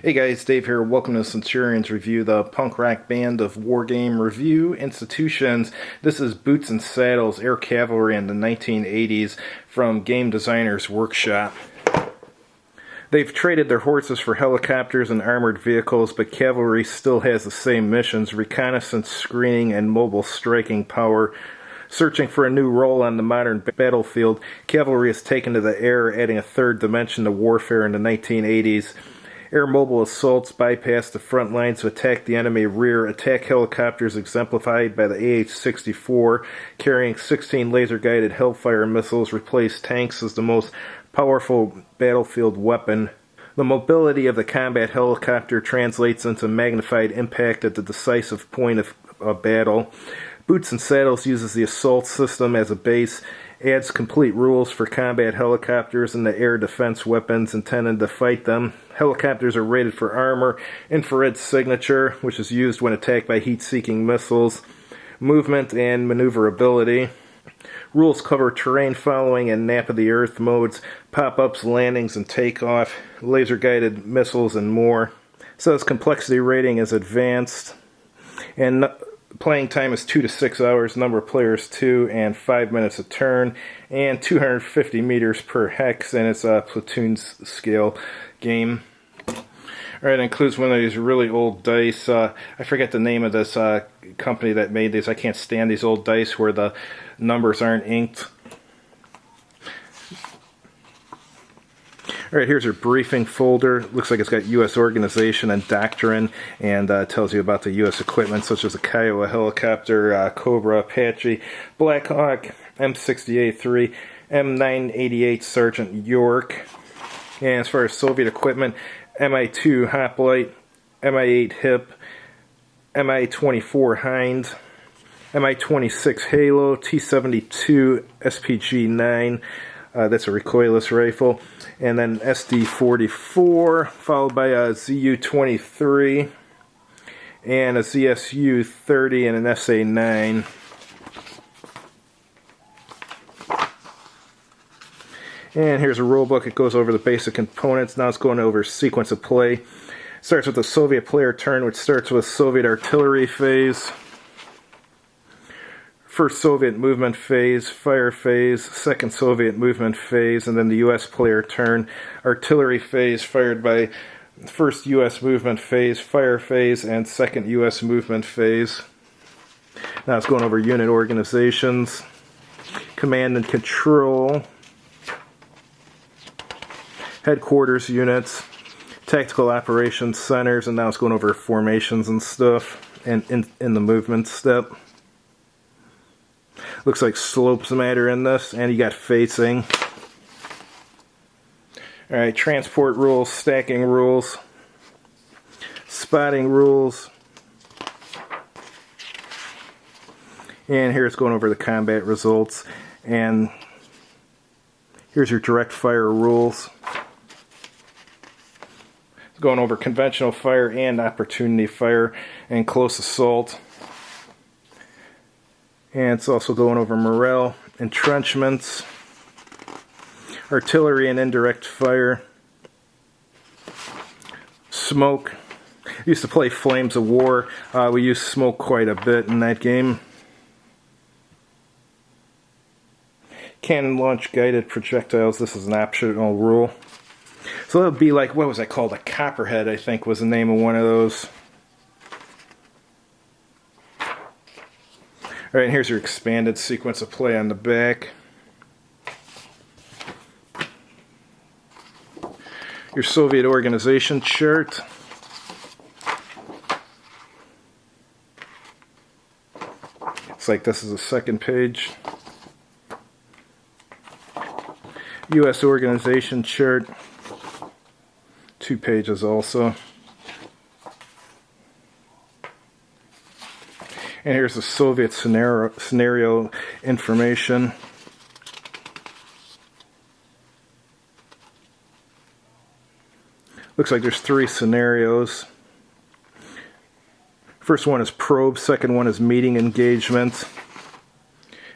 Hey guys, Dave here. Welcome to Centurion's Review, the punk rock band of wargame review institutions. This is Boots and Saddles, Air Cavalry in the 1980s from Game Designer's Workshop. They've traded their horses for helicopters and armored vehicles, but cavalry still has the same missions: reconnaissance, screening, and mobile striking power. Searching for a new role on the modern battlefield, cavalry is taken to the air, adding a third dimension to warfare in the 1980s. Air mobile assaults bypass the front lines to attack the enemy rear. Attack helicopters exemplified by the AH-64, carrying 16 laser-guided Hellfire missiles, replace tanks as the most powerful battlefield weapon. The mobility of the combat helicopter translates into magnified impact at the decisive point of battle. Boots and Saddles uses the assault system as a base, adds complete rules for combat helicopters and the air defense weapons intended to fight them. Helicopters are rated for armor, infrared signature, which is used when attacked by heat-seeking missiles, movement, and maneuverability. Rules cover terrain following and nap of the earth modes, pop-ups, landings, and takeoff, laser-guided missiles, and more. Says complexity rating is advanced, and playing time is 2 to 6 hours, number of players 2, and 5 minutes a turn, and 250 meters per hex, and it's a platoon scale game. Alright, it includes one of these really old dice. I forget the name of this company that made these. I can't stand these old dice where the numbers aren't inked. Alright, here's your briefing folder. Looks like it's got U.S. organization and doctrine, and tells you about the U.S. equipment such as the Kiowa helicopter, Cobra, Apache, Black Hawk, M68-3, M988 Sergeant York. And as far as Soviet equipment, Mi-2 Hoplite, Mi-8 Hip, Mi-24 Hind, Mi-26 Halo, T-72 SPG-9, that's a recoilless rifle, and then SD-44, followed by a ZU-23, and a ZSU-30, and an SA-9. And here's a rule book. It goes over the basic components. Now it's going over sequence of play. Starts with the Soviet player turn, which starts with Soviet artillery phase. First Soviet movement phase, fire phase, second Soviet movement phase, and then the U.S. player turn. Artillery phase fired by first U.S. movement phase, fire phase, and second U.S. movement phase. Now it's going over unit organizations, command and control, headquarters units, tactical operations centers, and now it's going over formations and stuff, and in the movement step. Looks like slopes matter in this, and you got facing. Alright, transport rules, stacking rules, spotting rules, and here it's going over the combat results, and here's your direct fire rules. It's going over conventional fire and opportunity fire and close assault. And it's also going over morale, entrenchments, artillery and indirect fire, smoke. I used to play Flames of War. We used smoke quite a bit in that game. Cannon launch guided projectiles. This is an optional rule. So that would be like, what was that called? A Copperhead, I think, was the name of one of those. Alright, here's your expanded sequence of play on the back. Your Soviet organization chart. It's like this is the second page. U.S. organization chart. 2 pages also. And here's the Soviet scenario information. Looks like there's 3 scenarios. First one is probe, second one is meeting engagement,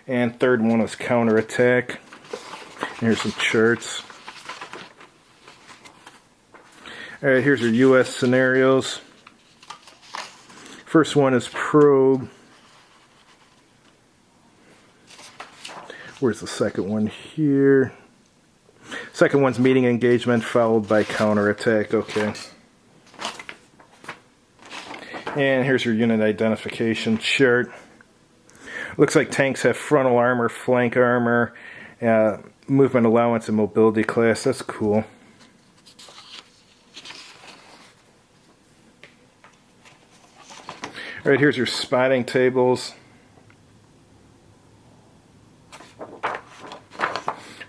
and third one is counterattack. And here's some charts. Alright, here's your U.S. scenarios. First one is probe. Where's the second one here? Second one's meeting engagement followed by counterattack. Okay. And here's your unit identification chart. Looks like tanks have frontal armor, flank armor, movement allowance, and mobility class. That's cool. Alright, here's your spotting tables.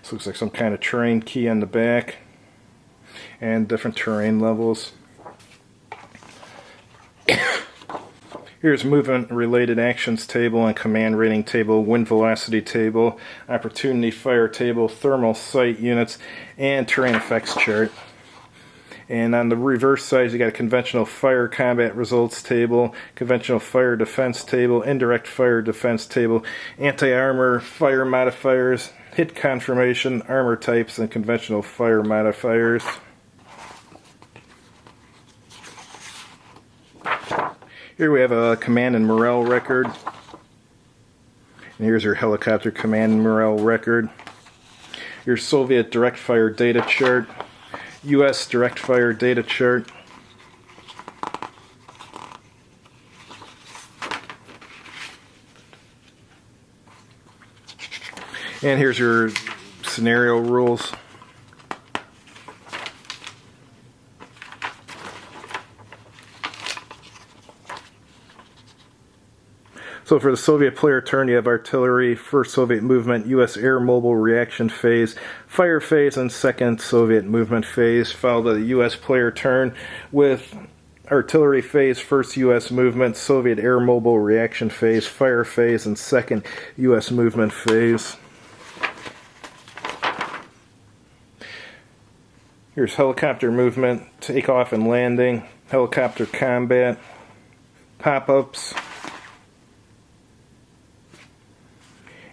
This looks like some kind of terrain key on the back. And different terrain levels. Here's movement related actions table and command rating table, wind velocity table, opportunity fire table, thermal sight units, and terrain effects chart. And on the reverse side, you got a conventional fire combat results table, conventional fire defense table, indirect fire defense table, anti-armor fire modifiers, hit confirmation, armor types, and conventional fire modifiers. Here we have a command and morale record. And here's your helicopter command and morale record. Your Soviet direct fire data chart. U.S. direct fire data chart. And here's your scenario rules. So for the Soviet player turn, you have artillery, first Soviet movement, U.S. air mobile reaction phase, fire phase, and second Soviet movement phase, followed by the U.S. player turn with artillery phase, first U.S. movement, Soviet air mobile reaction phase, fire phase, and second U.S. movement phase. Here's helicopter movement, takeoff and landing, helicopter combat, pop-ups,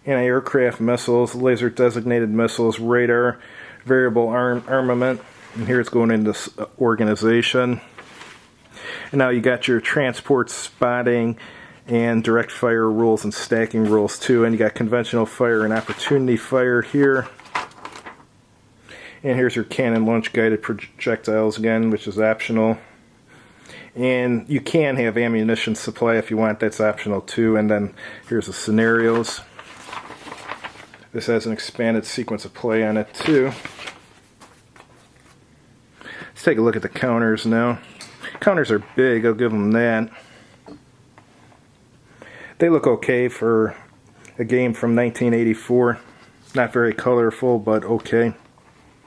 anti-aircraft missiles, laser-designated missiles, radar, variable armament, and here it's going into organization. And now you got your transport spotting and direct fire rules and stacking rules too, and you got conventional fire and opportunity fire here. And here's your cannon launch guided projectiles again, which is optional. And you can have ammunition supply if you want, that's optional too. And then here's the scenarios. This has an expanded sequence of play on it too. Let's take a look at the counters now. Counters are big, I'll give them that. They look okay for a game from 1984. Not very colorful, but okay.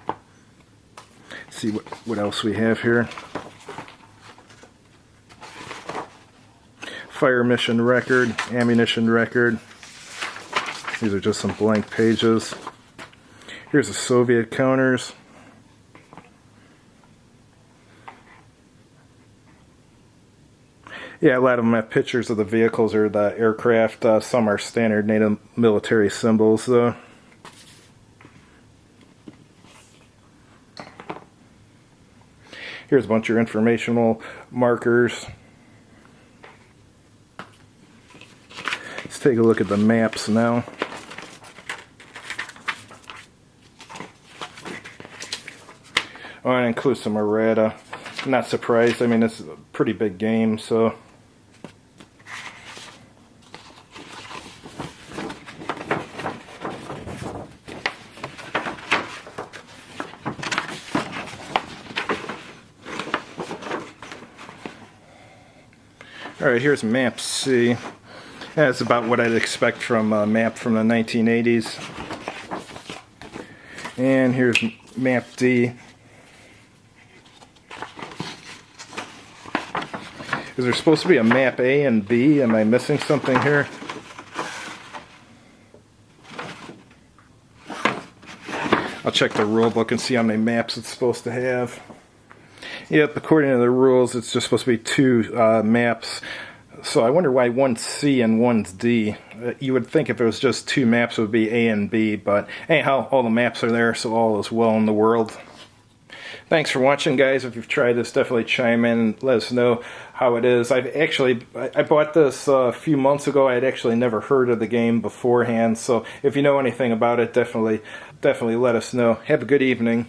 Let's see what else we have here. Fire mission record, ammunition record. These are just some blank pages. Here's the Soviet counters. Yeah, a lot of them have pictures of the vehicles or the aircraft. Some are standard NATO military symbols, though. Here's a bunch of informational markers. Let's take a look at the maps now. Oh, and include some errata. Not surprised. I mean, this is a pretty big game, so. Alright, here's map C. That's about what I'd expect from a map from the 1980s. And here's map D. Is there supposed to be a map A and B? Am I missing something here? I'll check the rule book and see how many maps it's supposed to have. Yep, according to the rules, it's just supposed to be two maps. So I wonder why one's C and one's D. You would think if it was just two maps, it would be A and B. But anyhow, all the maps are there, so all is well in the world. Thanks for watching, guys. If you've tried this, definitely chime in and let us know how it is. I bought this a few months ago. I had actually never heard of the game beforehand, so if you know anything about it, definitely let us know. Have a good evening.